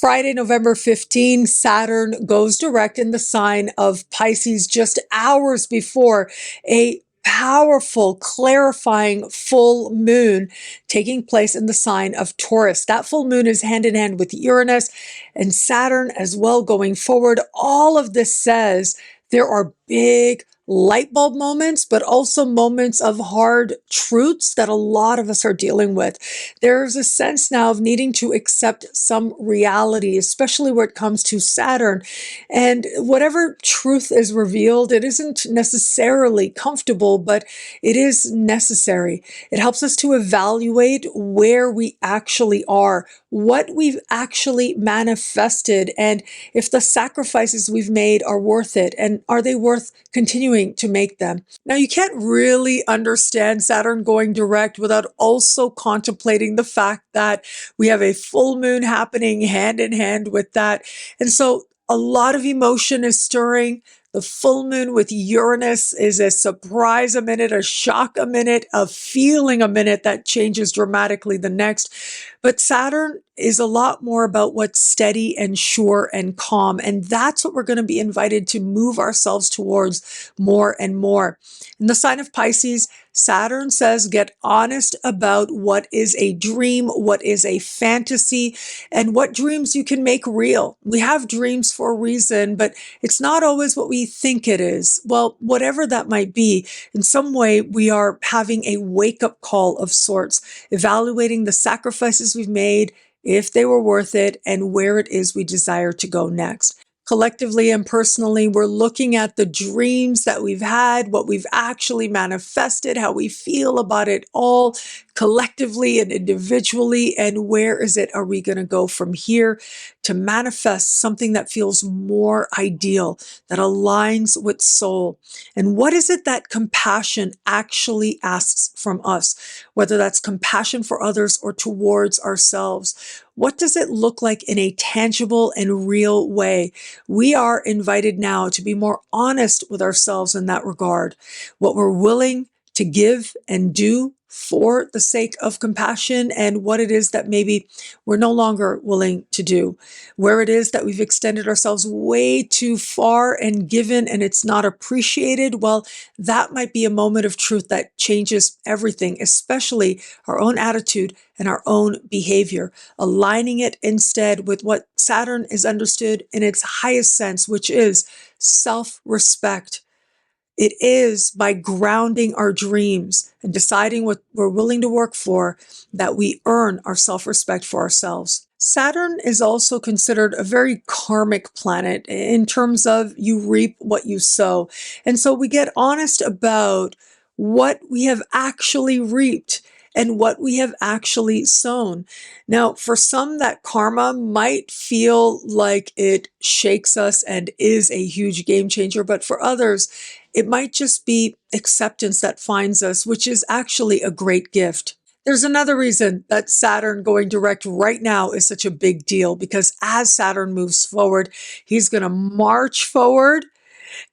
Friday, November 15, Saturn goes direct in the sign of Pisces just hours before a powerful, clarifying full moon taking place in the sign of Taurus. That full moon is hand in hand with Uranus and Saturn as well going forward. All of this says there are big light bulb moments, but also moments of hard truths that a lot of us are dealing with. There's a sense now of needing to accept some reality, especially when it comes to Saturn. And whatever truth is revealed, it isn't necessarily comfortable, but it is necessary. It helps us to evaluate where we actually are, what we've actually manifested, and if the sacrifices we've made are worth it, and are they worth continuing to make them. Now, you can't really understand Saturn going direct without also contemplating the fact that we have a full moon happening hand in hand with that. And so a lot of emotion is stirring. The full moon with Uranus is a surprise a minute, a shock a minute, a feeling a minute that changes dramatically the next. But Saturn is a lot more about what's steady and sure and calm. And that's what we're going to be invited to move ourselves towards more and more. In the sign of Pisces, Saturn says, get honest about what is a dream, what is a fantasy, and what dreams you can make real. We have dreams for a reason, but it's not always what we think it is. Well, whatever that might be, in some way, we are having a wake-up call of sorts, evaluating the sacrifices we've made, if they were worth it, and where it is we desire to go next. Collectively and personally, we're looking at the dreams that we've had, what we've actually manifested, how we feel about it all collectively and individually, and where is it are we going to go from here to manifest something that feels more ideal, that aligns with soul. And what is it that compassion actually asks from us, whether that's compassion for others or towards ourselves? What does it look like in a tangible and real way? We are invited now to be more honest with ourselves in that regard. What we're willing to give and do for the sake of compassion, and what it is that maybe we're no longer willing to do. Where it is that we've extended ourselves way too far and given and it's not appreciated, well, that might be a moment of truth that changes everything, especially our own attitude and our own behavior, aligning it instead with what Saturn is understood in its highest sense, which is self-respect. It is by grounding our dreams and deciding what we're willing to work for that we earn our self-respect for ourselves. Saturn is also considered a very karmic planet in terms of you reap what you sow. And so we get honest about what we have actually reaped and what we have actually sown. Now, for some, that karma might feel like it shakes us and is a huge game changer, but for others, it might just be acceptance that finds us, which is actually a great gift. There's another reason that Saturn going direct right now is such a big deal, because as Saturn moves forward, he's going to march forward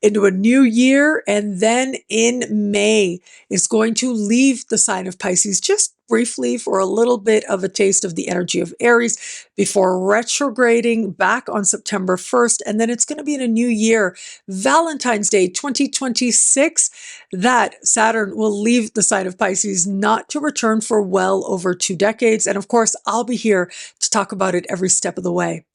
into a new year, and then in May is going to leave the sign of Pisces just briefly for a little bit of a taste of the energy of Aries before retrograding back on September 1st. And then it's going to be in a new year, Valentine's Day 2026, that Saturn will leave the sign of Pisces, not to return for well over 2 decades. And of course, I'll be here to talk about it every step of the way.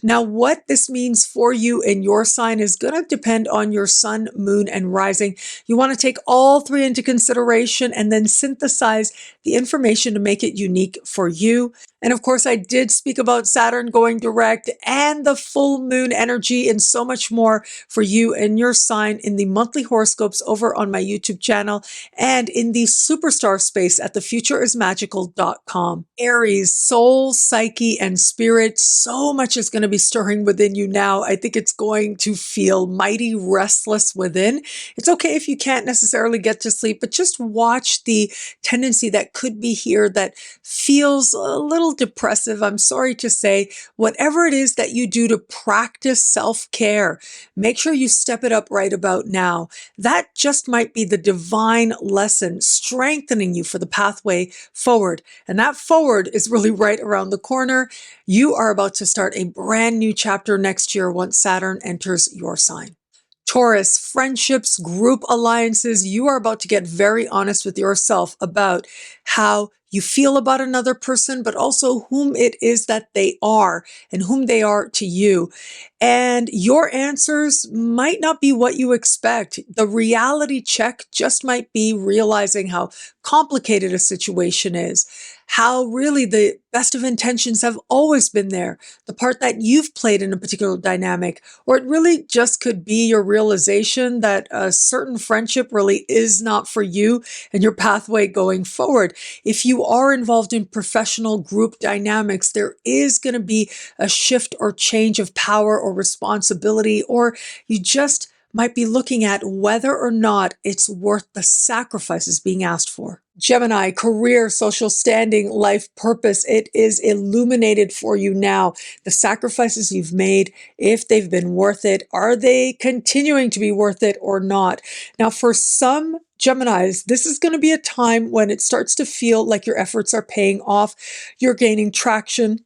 Now, what this means for you in your sign is going to depend on your sun, moon, and rising. You want to take all 3 into consideration and then synthesize the information to make it unique for you. And of course, I did speak about Saturn going direct and the full moon energy and so much more for you and your sign in the monthly horoscopes over on my YouTube channel and in the superstar space at thefutureismagical.com. Aries, soul, psyche, and spirit, so much is going to be stirring within you now. I think it's going to feel mighty restless within. It's okay if you can't necessarily get to sleep, but just watch the tendency that could be here that feels a little little depressive, I'm sorry to say, whatever it is that you do to practice self-care, make sure you step it up right about now. That just might be the divine lesson strengthening you for the pathway forward. And that forward is really right around the corner. You are about to start a brand new chapter next year once Saturn enters your sign. Taurus, friendships, group alliances, you are about to get very honest with yourself about how you feel about another person, but also whom it is that they are and whom they are to you. And your answers might not be what you expect. The reality check just might be realizing how complicated a situation is, how really the best of intentions have always been there, the part that you've played in a particular dynamic, or it really just could be your realization that a certain friendship really is not for you and your pathway going forward. If you are involved in professional group dynamics, there is going to be a shift or change of power or responsibility, or you just might be looking at whether or not it's worth the sacrifices being asked for. Gemini, career, social standing, life purpose, it is illuminated for you now. The sacrifices you've made, if they've been worth it, are they continuing to be worth it or not? Now, for some Geminis, this is going to be a time when it starts to feel like your efforts are paying off, you're gaining traction,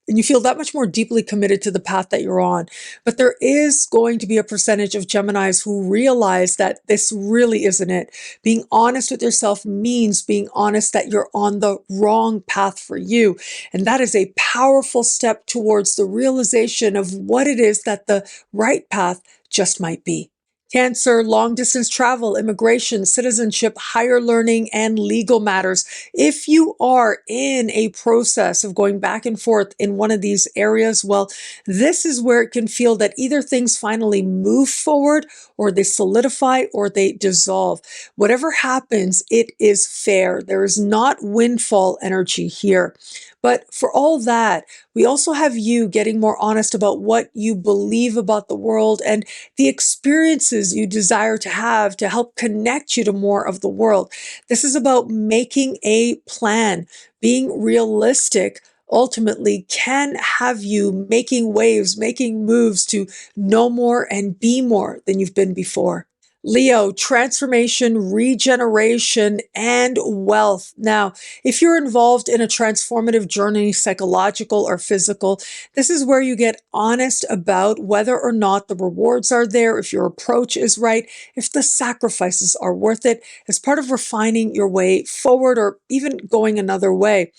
and you feel that much more deeply committed to the path that you're on. But there is going to be a percentage of Geminis who realize that this really isn't it. Being honest with yourself means being honest that you're on the wrong path for you. And that is a powerful step towards the realization of what it is that the right path just might be. Cancer, long distance travel, immigration, citizenship, higher learning, and legal matters. If you are in a process of going back and forth in one of these areas, well, this is where it can feel that either things finally move forward or they solidify or they dissolve. Whatever happens, it is fair. There is not windfall energy here. But for all that, we also have you getting more honest about what you believe about the world and the experiences you desire to have to help connect you to more of the world. This is about making a plan, being realistic. Ultimately can have you making waves, making moves to know more and be more than you've been before. Leo, transformation, regeneration, and wealth. Now, if you're involved in a transformative journey, psychological or physical, this is where you get honest about whether or not the rewards are there, if your approach is right, if the sacrifices are worth it, as part of refining your way forward or even going another way.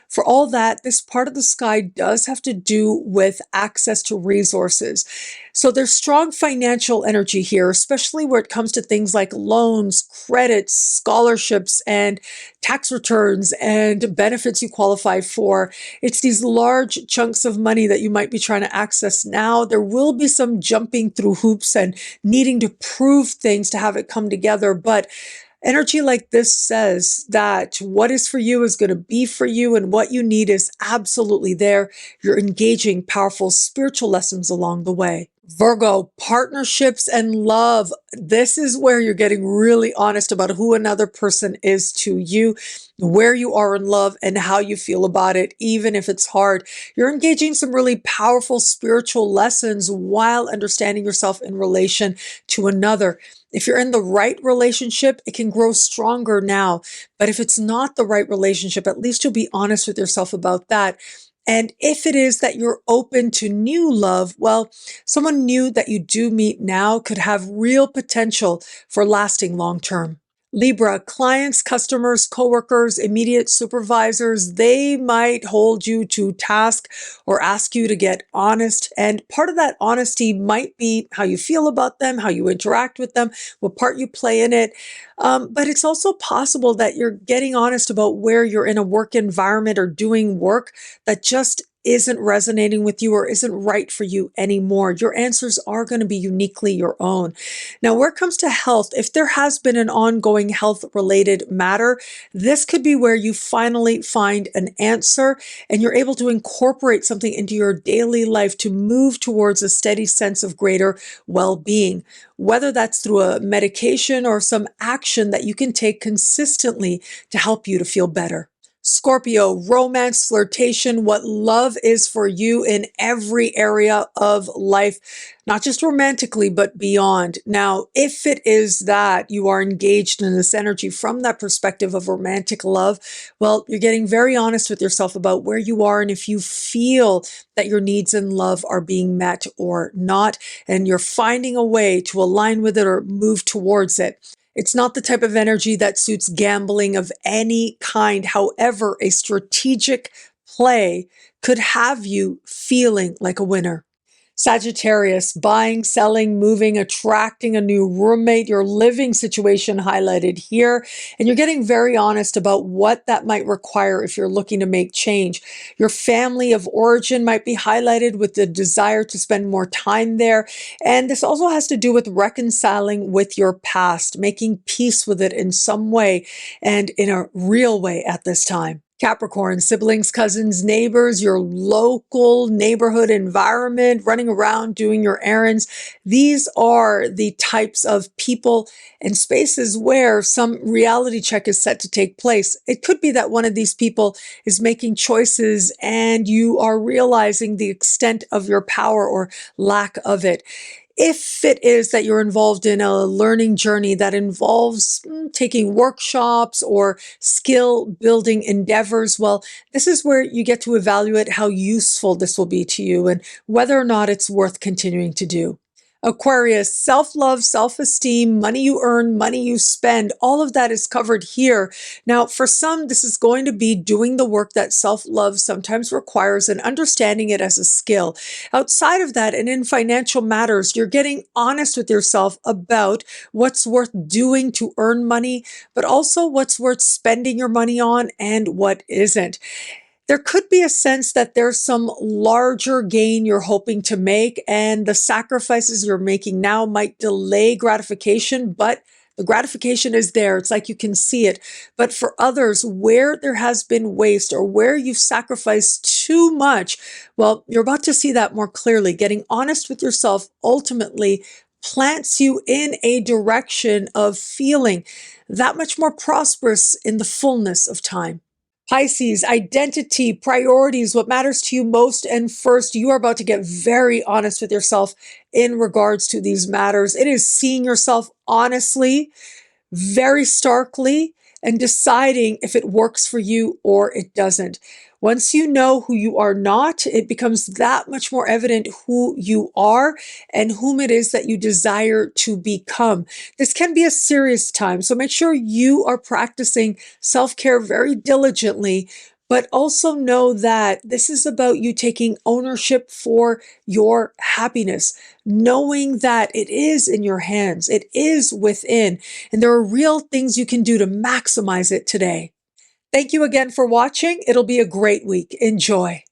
For all that, this part of the sky does have to do with access to resources. So there's strong financial energy here, especially where it comes to things like loans, credits, scholarships, and tax returns and benefits you qualify for. It's these large chunks of money that you might be trying to access now. There will be some jumping through hoops and needing to prove things to have it come together, but energy like this says that what is for you is going to be for you, and what you need is absolutely there. You're engaging powerful spiritual lessons along the way. Virgo, partnerships and love. This is where you're getting really honest about who another person is to you, where you are in love, and how you feel about it, even if it's hard. You're engaging some really powerful spiritual lessons while understanding yourself in relation to another. If you're in the right relationship, it can grow stronger now. But if it's not the right relationship, at least you'll be honest with yourself about that. And if it is that you're open to new love, well, someone new that you do meet now could have real potential for lasting long term. Libra, clients, customers, coworkers, immediate supervisors, they might hold you to task or ask you to get honest. And part of that honesty might be how you feel about them, how you interact with them, what part you play in it. But it's also possible that you're getting honest about where you're in a work environment or doing work that just isn't resonating with you or isn't right for you anymore. Your answers are going to be uniquely your own. Now, where it comes to health, if there has been an ongoing health-related matter, this could be where you finally find an answer and you're able to incorporate something into your daily life to move towards a steady sense of greater well-being, whether that's through a medication or some action that you can take consistently to help you to feel better. Scorpio, romance, flirtation, what love is for you in every area of life, not just romantically, but beyond. Now, if it is that you are engaged in this energy from that perspective of romantic love, well, you're getting very honest with yourself about where you are and if you feel that your needs in love are being met or not, and you're finding a way to align with it or move towards it. It's not the type of energy that suits gambling of any kind. However, a strategic play could have you feeling like a winner. Sagittarius, buying, selling, moving, attracting a new roommate, your living situation highlighted here. And you're getting very honest about what that might require if you're looking to make change. Your family of origin might be highlighted with the desire to spend more time there. And this also has to do with reconciling with your past, making peace with it in some way and in a real way at this time. Capricorn, siblings, cousins, neighbors, your local neighborhood environment, running around doing your errands. These are the types of people and spaces where some reality check is set to take place. It could be that one of these people is making choices and you are realizing the extent of your power or lack of it. If it is that you're involved in a learning journey that involves taking workshops or skill building endeavors, well, this is where you get to evaluate how useful this will be to you and whether or not it's worth continuing to do. Aquarius, self-love, self-esteem, money you earn, money you spend, all of that is covered here. Now, for some, this is going to be doing the work that self-love sometimes requires and understanding it as a skill. Outside of that, and in financial matters, you're getting honest with yourself about what's worth doing to earn money, but also what's worth spending your money on and what isn't. There could be a sense that there's some larger gain you're hoping to make, and the sacrifices you're making now might delay gratification, but the gratification is there. It's like you can see it. But for others, where there has been waste or where you've sacrificed too much, well, you're about to see that more clearly. Getting honest with yourself ultimately plants you in a direction of feeling that much more prosperous in the fullness of time. Pisces, identity, priorities, what matters to you most and first. You are about to get very honest with yourself in regards to these matters. It is seeing yourself honestly, very starkly, and deciding if it works for you or it doesn't. Once you know who you are not, it becomes that much more evident who you are and whom it is that you desire to become. This can be a serious time, so make sure you are practicing self-care very diligently, but also know that this is about you taking ownership for your happiness, knowing that it is in your hands, it is within, and there are real things you can do to maximize it today. Thank you again for watching. It'll be a great week. Enjoy.